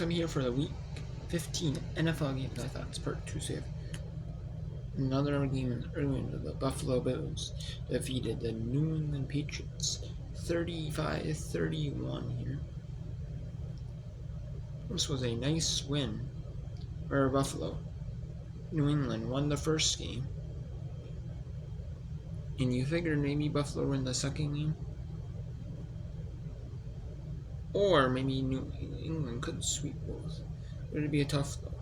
So I'm here for the Week 15 NFL games. I thought it's part 2 save. Another game early into the Buffalo Bills defeated the New England Patriots 35-31 here. This was a nice win for Buffalo. New England won the first game. And you figured maybe Buffalo win the second game? Or maybe New England could sweep both. It would be a tough though.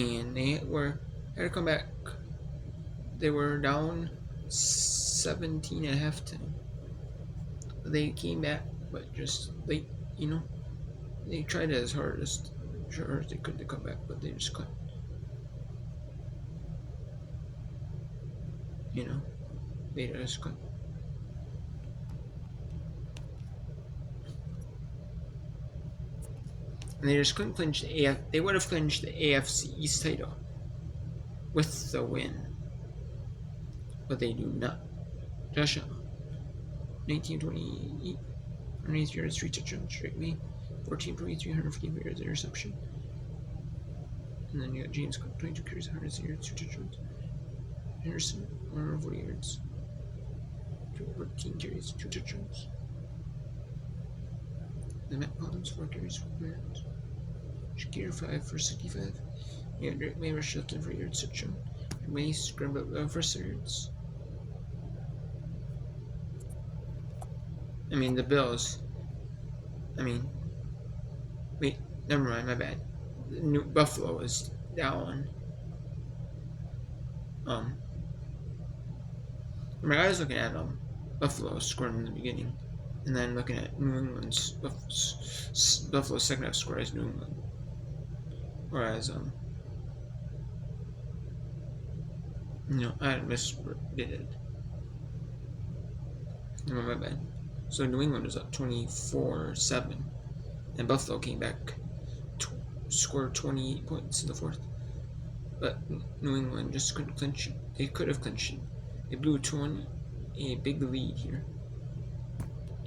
And they had to come back. They were down 17 at halftime. They came back, but just late, they tried as hard as they could to come back, but they just couldn't. They just couldn't. And they just couldn't clinch they would have clinched the AFC East title with the win. But they do not. Josh Allen, 1928, 180 yards, 3 touchdowns, straight me, 14-23, 150 yards, interception. And then you got James Cook, 22 carries, 100 yards, 2 touchdowns. Henderson, 140 yards, 14 carries, 2 touchdowns. Then Matt Collins, 4 carries, 4 yards. Shakir, 5 for 65. You got Drake May, rushed 10 for yards, touchdown. May scrambled up for yards. The Bills. Wait, never mind, my bad. Buffalo is down. I was looking at Buffalo scoring in the beginning, and then looking at New England's Buffalo's second half score as New England. Whereas I had misread it. My bad. So New England was up 24-7, and Buffalo came back to score 28 points in the fourth. But New England just couldn't clinch it. They could have clinched it. They blew a big lead here.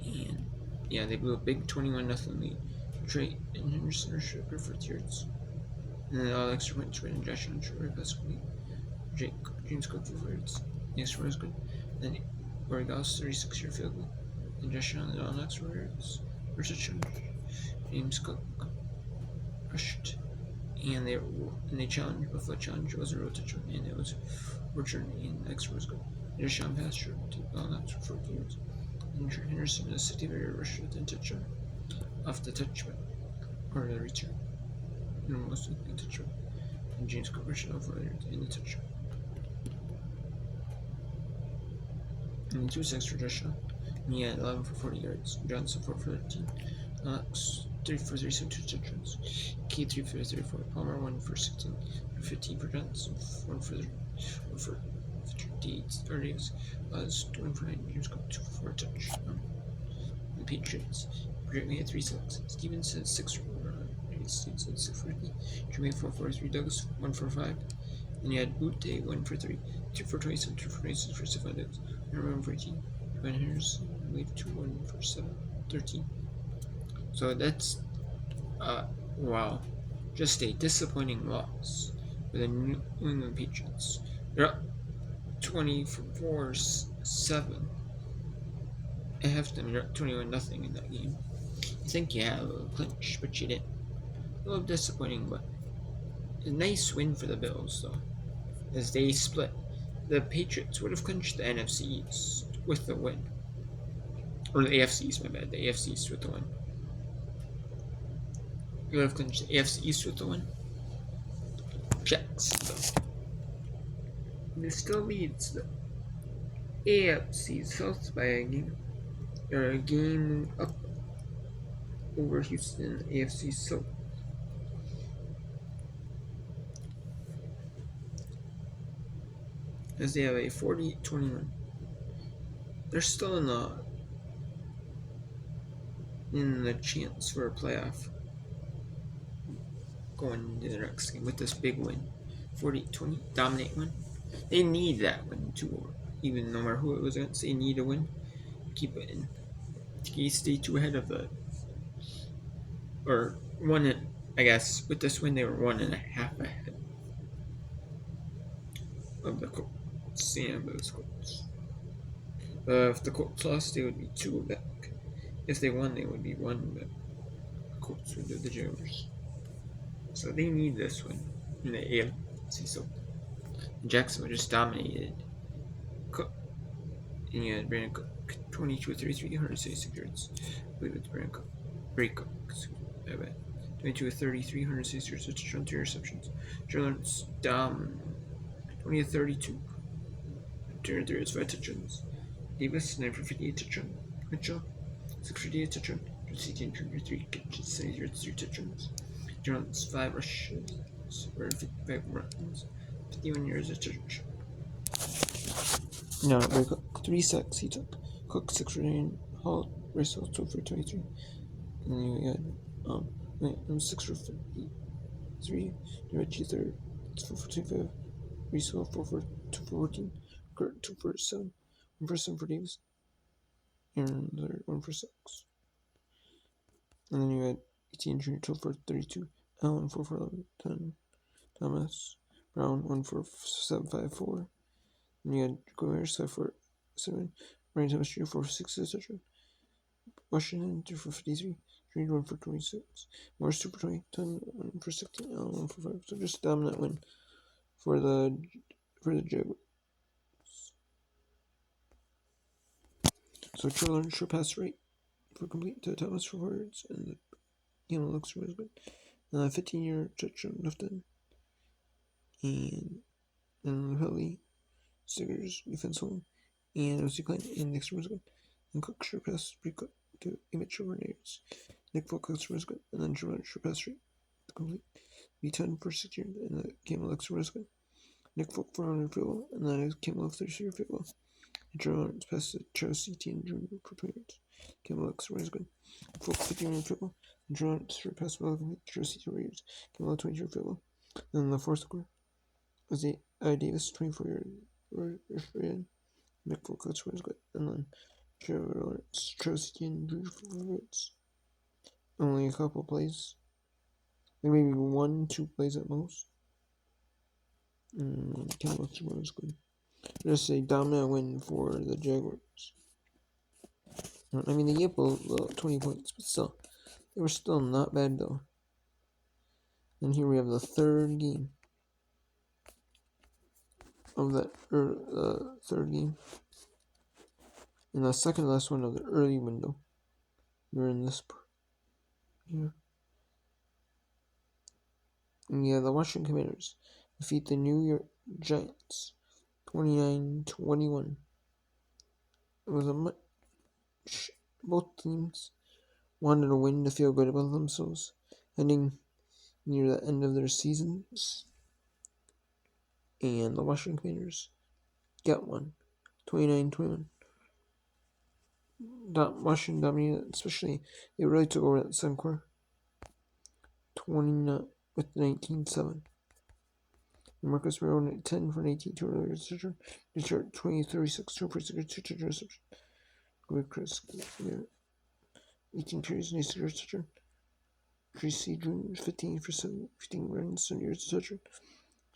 And yeah, they blew a big 21-0 lead. Drake and Henderson are short for yards. And then all extra points were in Josh Allen short basketball. James Cook for 4 yards. The extra point was good. Then Oregon's 36-yard field goal. And Josh Allen all extra yards. James Cook rushed. And they challenged. Buffalo challenge was a road touchdown, and it was returned, and the extra was good. Josh Allen passed short to all extra 40 yards. And Henderson a 60-yard rush with a touchdown off the touchback or the return. Most of the touchdown. And James Cook rushed over 4 yards in the touchdown. And 2 sacks for Josh Allen. And he had 11 for 40 yards. Johnson 4 for 13. Knox 3 for 37, 2 touchdowns. Key 3 for 34. Palmer 1 for 16. 15 for Johnson. 1 for 58. 30. Buzz 1 for 9. James Cook 2 for 4 touchdown. The Patriots. Brittany had 3 sacks. Stevens had 6 for 6 for 50. Jermaine 4 for 3. Douglas 1 for 5. And you had Butte 1 for 3. 2 for 27. 2 for 26 for 7 Douglas. 1 for 18. Van Henderson, I believe 2-1 for 13. So that's wow. Just a disappointing loss for the New England Patriots. They're up 24-7. At halftime, you're up 21-0 in that game. You think you had a little clinch, but you didn't. A little disappointing, but a nice win for the Bills, though, as they split. The Patriots would have clinched the NFC East with the win. Or the AFC East, my bad. The AFC East with the win. You would have clinched the AFC East with the win. Jets, though. It still leads the AFC South by a game. Or a game up over Houston, AFC South. As they have a 40-21. They're still in the chance for a playoff going into the next game with this big win. 40-20, dominate win. They need that win too, even no matter who it was against. They need a win. Keep it in. You stay too ahead of the or one. I guess with this win, they were 1.5 ahead of the Colts. Yeah, those Colts. If the Colts lost, they would be 2 back. If they won, they would be 1 back. The Colts would do the Jaguars. So they need this one in the AFC. So Jacksonville just dominated. Cook. And you had Brandon Cook, 22 33, 166 yards. I believe it's Brandon Cook. Bray Cook. I bet. 22 33, 160 yards, touchdown, 2 interceptions. Jordan's 20 32. 203 yards, 5 touchdowns. Davis, 9 for 58 touchdown. Mitchell, 6 for 58 touchdown. CT 3 catches, 70 yards, 3 touchdowns. Jones, 5 rushes, or 55 runs, 51 yards of touchdown. No, Bray Cook, 3 sacks he took. Cook, 6 for 9. Hall, Russell, 12 for 23. And then you had 6 for 53. Reggie, 3rd, 4 for 25. Russell, 4 for 2 for 14. Kurt, 2 for 7. 1 for 7 for Davis. And 3rd, 1 for 6. And then you had 18 Jr., 12 for 32. Allen, 4 for 11. 10. Thomas. Brown, 1 for 7, 5, 4. And you had Gomez, 5 for 7. Ryan Thomas Jr., 4 for 6, etc. Washington, 2 for 53. Reed, 1 for 26. Morris, 2 for 20. 10, 1 for 16. Allen, 1 for 5. So just dominant win for the Jaguars. So Trevor short pass right for complete to Thomas for words, and the game looks really good. 15-year touchdown left in. And Helly, Stiggers, defense home, and OC Klein, and next was good. And Cook short pass pre-cut to immature Renairs. Nick Folk was good, and then Jerome short pass right complete. B10 for 6 years, and the Camel X was good. Nick Folk for 100 field goal, and then Camel X 30 field goal. Jerome passed to Charles CT and Jr. for 20 yards. Camel X was good. Folk 50 field goal, and Jerome short pass well complete. Charles CT for years. Camel X 20 field goal. And then the fourth score was the Davis 24 yard. Nick Folk was good, and then Trevor Lawrence, Charles CT and Jr. for yards. Only a couple plays. Maybe 1-2 plays at most. Camel X was good. Just a dominant win for the Jaguars. I mean, they gave up 20 points, but still, they were still not bad though. And here we have the third game of that third game, and the second last one of the early window. We're in this here. And yeah, the Washington Commanders defeat the New York Giants 29-21. It was a much. Both teams wanted to win to feel good about themselves heading near the end of their seasons. And the Washington Commanders got one, 29-21. Washington dominated, especially they really took over that second quarter, 29 with 19-7. Marcus Mariota 10 for 18, 2 earlier touchdown. Detroit 20-36, 2 for 6, 2 touchdown reception. Good Chris, 18 carries, 96 yards touchdown. Tracy Jr. 15 for 7, 15 runs, 7 yards touchdown.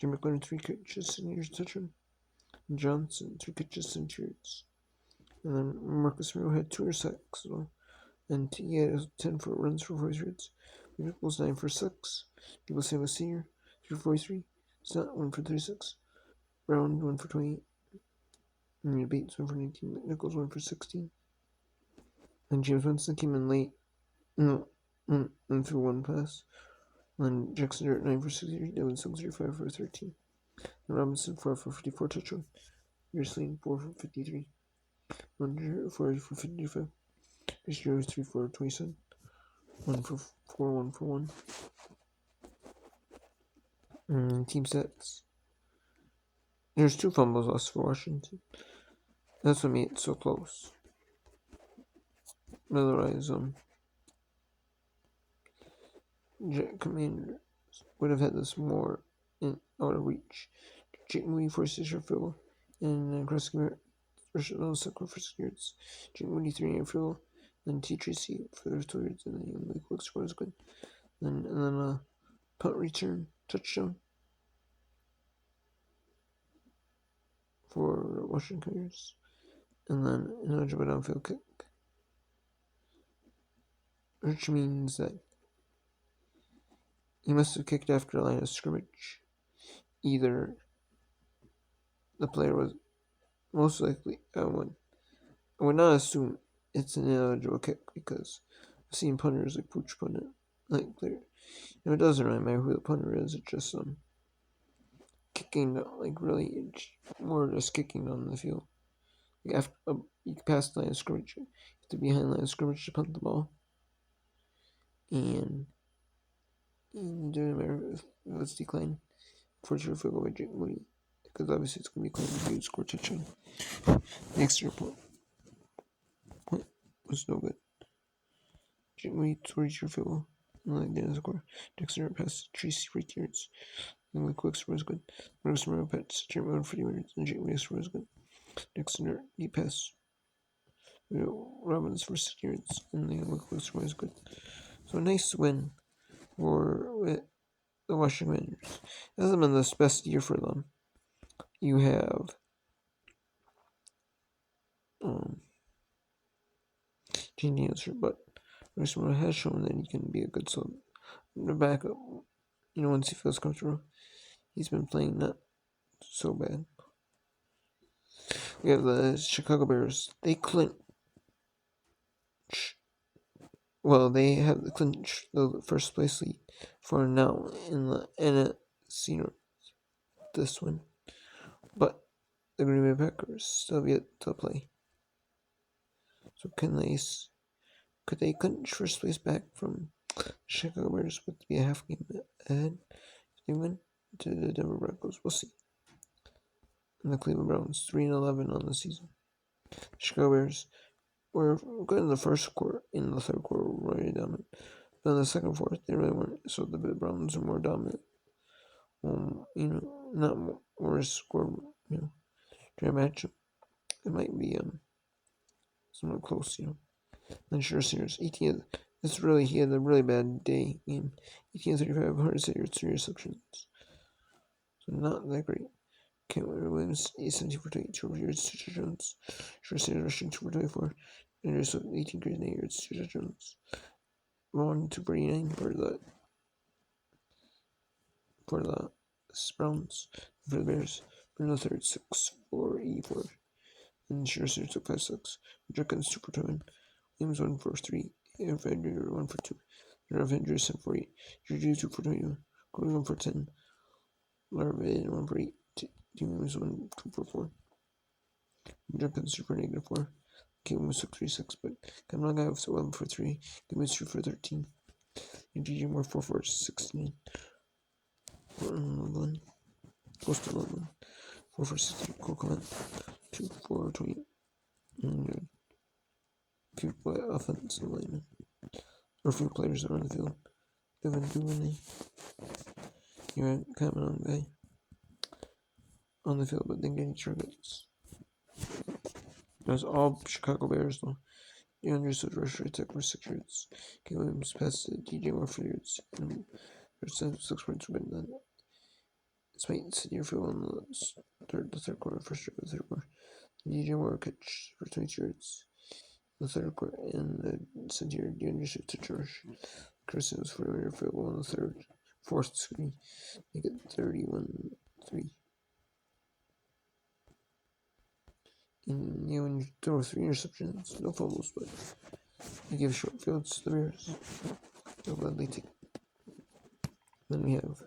Jim McLaren 3 catches, 7 yards touchdown. Johnson 3 catches, 7 yards. And then Marcus Mariota had 2 sacks as well. And he had 10 for runs for 40 yards. Nichols 9 for 6. People say was senior 3 for 43. Snot 1 for 36. Brown 1 for 28. And Bates 1 for 19. Nichols 1 for 16. And James Winston came in late. And threw 1 pass. And Jackson Dirt 9 for 63. Devin Suggs 5 for 13. And Robinson 4 for 54 touchdown. Yearsley 4 for 53. 1 for 55. Chris Jones 3 for 27. 1 for 4, 1 for 1. Team stats. There's 2 fumbles lost for Washington. That's what made it so close. Otherwise, Commanders would have had this more out of reach. Jake Moody forces your field, and Chris Garrett second for 6 yards. Jake Moody 3 field, Then T. Tracy for the 2 yards, and then the quick score is good. And then a punt return touchdown for Washington Commanders. And then an eligible downfield kick, which means that he must have kicked after the line of scrimmage. Either the player was most likely, I would not assume it's an ineligible kick because I've seen punters like Pooch punt it. Like, player. It doesn't really matter who the punter is, it's just kicking, like, really, more just kicking on the field. Like after you pass the line of scrimmage, you have to be behind the line of scrimmage to punt the ball. And it doesn't matter if it's declined for sure field goal by Jake Moody, because obviously it's going to be clean if you score touchdown. The extra point was no good. Jake Moody towards your field goal. And like didn't score. Dexter pass Tracy for 3 yards. And the quick score was good. Marcus Morrow pass Jeremy Owen for 3 yards. And Jake Moody score was good. Dexter deep pass. Robbins for 6 yards. And the quick score was good. So a nice win for the Washington Commanders. It hasn't been the best year for them. You have changing answer, but Marcus has shown that he can be a good sub. The backup, once he feels comfortable, he's been playing not so bad. We have the Chicago Bears. They clinch. Well, they have the clinch the first place lead for now in the NFC North this win, but the Green Bay Packers still have yet to play. So could they clinch first place back from Chicago Bears with be a half game ahead? If they win to the Denver Broncos, we'll see. And the Cleveland Browns 3-11 on the season. Chicago Bears were good in the first quarter. In the third quarter, were really dominant. But in the second, fourth, they really weren't. So the Browns are more dominant. Not more score. During a matchup, it might be somewhat close. Then Scherzer, 18. He had a really bad day. 18-35, 100 yards, 3 receptions. So not that great. Cameron Williams, 17 for 22 yards, 2 touchdowns. Scherzer rushing 2 for 24. Andrews with 18 great yards, 2 touchdowns. Vaughn 2 for 89 for the Browns. For the Bears, Bruno third 6 for 84. And Scherzer took 5-6. Jenkins 2 for 7. Williams 1 for 3. Evander 1 for 2. Evander 7 for 8. Juju 2 for 22. Cody 1 for 10. Larvin 1 for 8. Williams 1 2 for 4. Jenkins 2 for -4. Williams took 3-6, but Cameron Guy was 11 for 3. Williams 2 for 13. And DJ Moore 4 for 16. Close to 11. 4 for 16. Cole Clement 2 for 20. And few offensive linemen. Or few players that are on the field. Devin Duvernay. You had Cameron Guy on the field, but didn't get any targets. It was all Chicago Bears, though. DeAndre Swift rushed right tackle for 6 yards. K. Williams passed to DJ Moore for yards. And there's 6 points for Ben. It's Mike Senior field in the third quarter, first drive of the third quarter. DJ Moore catch for 22 yards. The third quarter, and the center DeAndre Swift to George. Chris was for a field goal on the fourth screen. Make it 31-3. And when you throw 3 interceptions, no fumbles, but you give short fields to the Bears, they'll gladly take. Then we have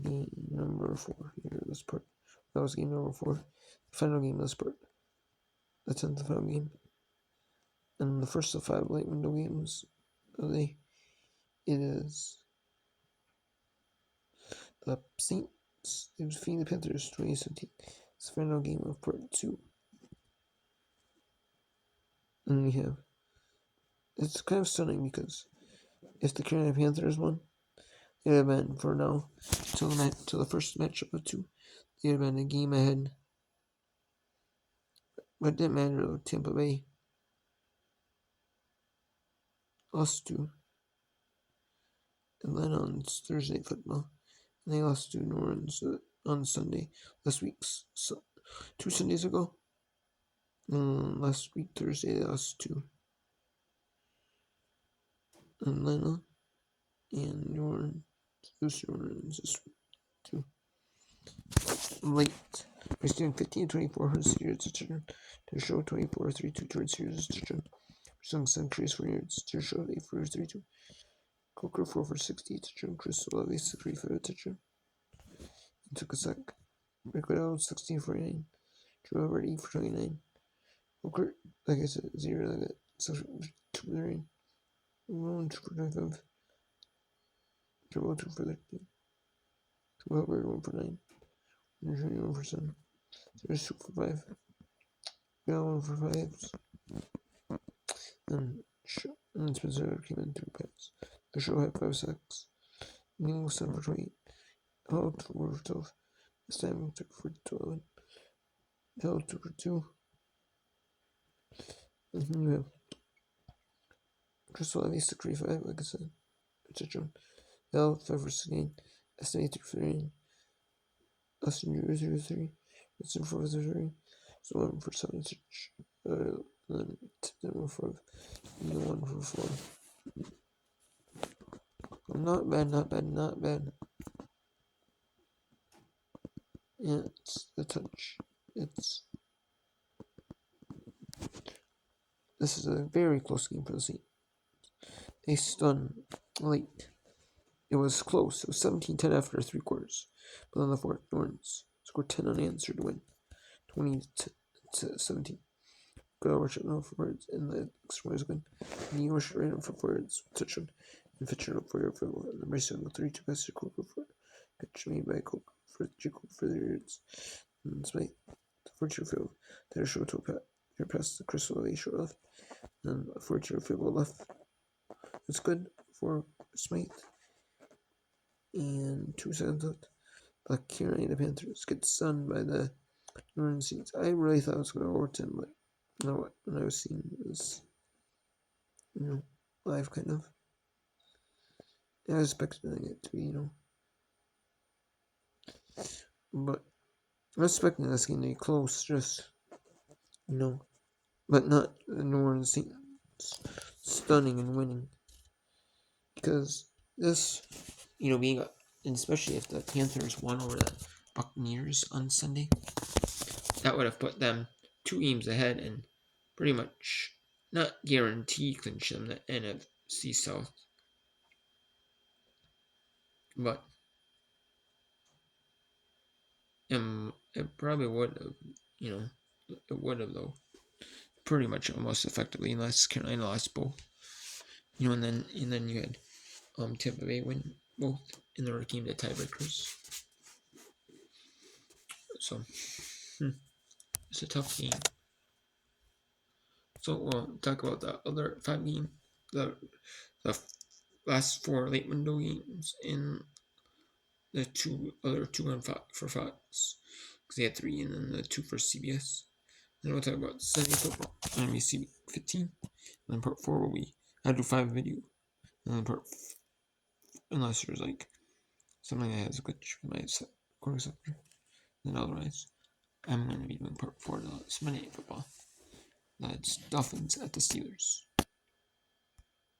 game number 4 here, this part. That was game number 4. The final game of this part. The 10th final game. And the first of 5 late window games of the day. It is the Saints. They defeated the Panthers 2017. It's the final game of part 2. And we have. It's kind of stunning because if the Carolina Panthers won, it would have been for now till the first matchup of 2. It would have been a game ahead. But it didn't matter though. Tampa Bay lost to Atlanta on Thursday football, and they lost to New Orleans on Sunday last week. So 2 Sundays ago. Last week Thursday they lost to Atlanta and New Orleans. New Orleans this week too. Late. We're doing 15-24 Hurts yards touchdown. To show 24-32 Hurts yards touchdown. We're doing Chris 4 yards. To show 8 for 32. Coker 4 for 60 touchdown. Chris Olave 3 for a touchdown. He took a sack. Rick Waddell 16 for 9. Joe Everett 8 for 29. Coker, like I said, 0 like that. 2 for 9. 1 2 for 25. Joe 2 for 13. 2 Hubbard 1 for 9. 1 for 7. There's 2 for 5. Got 1 for 5. And Spencer came in 3 passes. The show had 5 sacks. Neal 7 for 28. Held 4 for 12. This time took for 12. Held 2 for 2. And then you have Chris Olave 6 for 5, like I said. Touchdown. Held 5 for 16. Estimated 3 for 9. Austin Drew 0 for 3. Winston 4 for 3. So 1 for 7. Then 1 for 5. And then 1 for 4. Not bad. Yeah, it's the touch. This is a very close game for the Saints. They stun late. It was close. It was 17-10 after 3 quarters. But then the fourth, New Orleans scored 10 unanswered to win. 20-17. Good overshot now for words, and the extra was good. And he overshot right up for words, touchdown, and Fitzgerald for your field. And the Bryce Young 3-2 pass to Coker for catch made by Coker for Jacob for the yards. And Smith for your field. There show to a pass to Chris Olave short left. And for your field goal left. It's good for Smith. And 2 seconds left. The Carolina Panthers get stunned by the New Orleans Saints. I really thought it was going to overtime, but when I was seeing this, live kind of, I was expecting it to be, but I was expecting this game to be close, just, but not the New Orleans Saints stunning and winning, because this, being and especially if the Panthers won over the Buccaneers on Sunday, that would have put them 2 games ahead and pretty much not guarantee clinch them the NFC South. But it probably would have, it would have though. Pretty much almost effectively, unless Carolina lost both. And then you had Tampa Bay win both in their game, the tiebreakers. So it's a tough game. So we'll talk about the other 5 games, the last 4 late window games, and the 2 other 2 on for Fox, because they had 3, and then the 2 for CBS. Then we'll talk about Sunday football, NBC 15, and then part 4 will be how to do 5 video, and then unless there's like something that has a glitch with my recording software, then otherwise I'm going to be doing part 4 of Sunday Night Football. That's Dolphins at the Steelers.